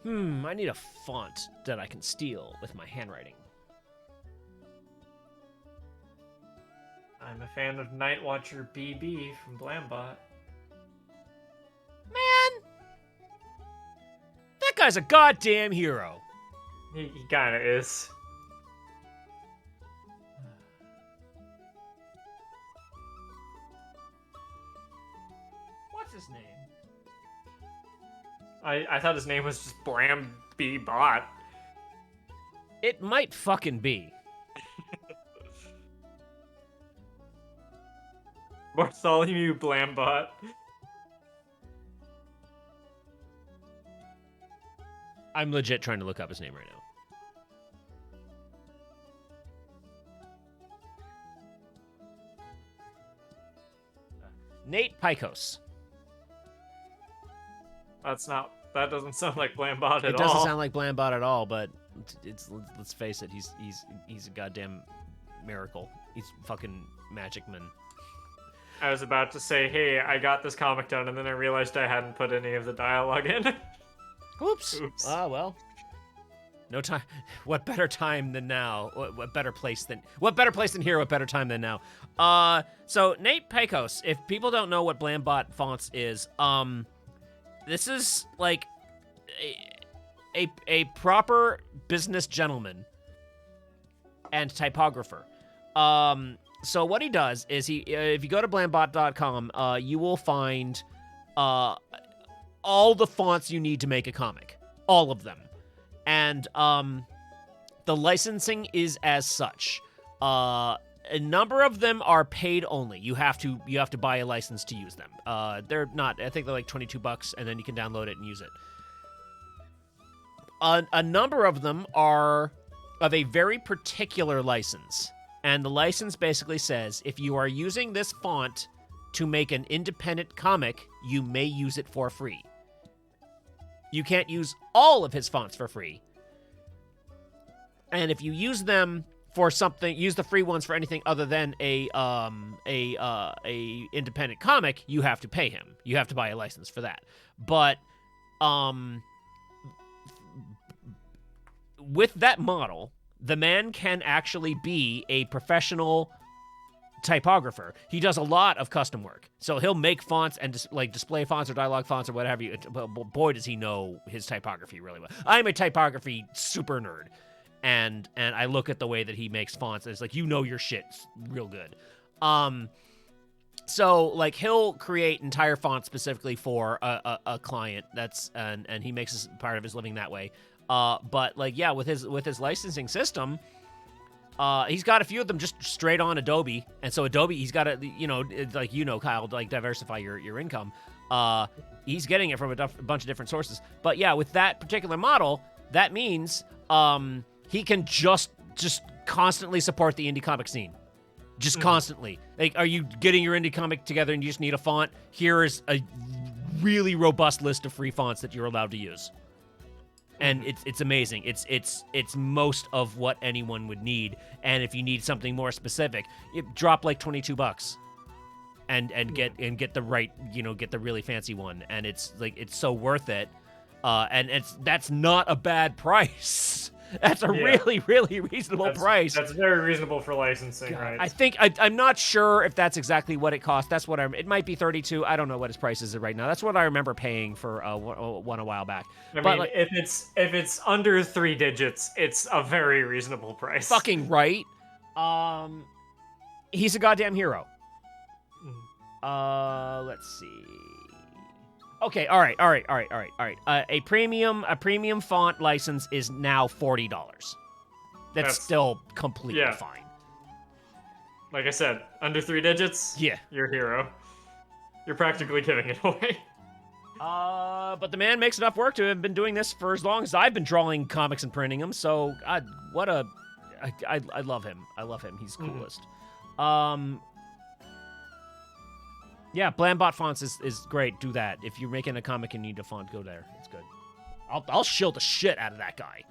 I need a font that I can steal with my handwriting. I'm a fan of Nightwatcher BB from Blambot. Man! That guy's a goddamn hero. He kind of is. What's his name? I thought his name was just Blambot. It might fucking be. Bartholomew Blambot. I'm legit trying to look up his name right now. Nate Piekos. That doesn't sound like Blambot at all. It doesn't sound like Blambot at all, but let's face it, he's a goddamn miracle. He's fucking Magic Man. I was about to say, hey, I got this comic done, and then I realized I hadn't put any of the dialogue in. Oops. Ah, well. No time. What better time than now? What better place than here? What better time than now? So Nate Piekos. If people don't know what Blambot fonts is, this is like a proper business gentleman and typographer. So what he does is if you go to blambot.com, you will find all the fonts you need to make a comic, all of them, and the licensing is as such. A number of them are paid only. You have to buy a license to use them. They're not. I think they're like $22, and then you can download it and use it. A number of them are of a very particular license. And the license basically says, if you are using this font to make an independent comic, you may use it for free. You can't use all of his fonts for free. And if you use them for something, use the free ones for anything other than a independent comic, you have to pay him. You have to buy a license for that. But with that model, the man can actually be a professional typographer. He does a lot of custom work. So he'll make fonts and display fonts or dialogue fonts or whatever. Boy, does he know his typography really well. I'm a typography super nerd. And I look at the way that he makes fonts, and it's like, you know your shit's real good. So like he'll create entire fonts specifically for a client. And he makes part of his living that way. But like, yeah, with his licensing system, he's got a few of them just straight on Adobe. And so Adobe, he's got to, Kyle, to like diversify your income. He's getting it from a bunch of different sources. But yeah, with that particular model, that means, he can just constantly support the indie comic scene. Just constantly. Like, are you getting your indie comic together and you just need a font? Here is a really robust list of free fonts that you're allowed to use. And it's amazing. It's most of what anyone would need. And if you need something more specific, you drop like $22 and get the right, get the really fancy one. And it's like, it's so worth it. And that's not a bad price. That's a really, really reasonable price. That's very reasonable for licensing, right? I think I'm not sure if that's exactly what it costs. That's what it might be $32. I don't know what his price is right now. That's what I remember paying for one a while back. I mean, like, if it's under 3 digits, it's a very reasonable price. Fucking right. He's a goddamn hero. Let's see. Okay, all right. A premium font license is now $40. That's still completely fine. Like I said, under 3 digits, you're a hero. You're practically giving it away. But the man makes enough work to have been doing this for as long as I've been drawing comics and printing them. So, I love him. I love him. He's coolest. Yeah, Blambot fonts is great. Do that. If you're making a comic and need a font, go there. It's good. I'll shill the shit out of that guy.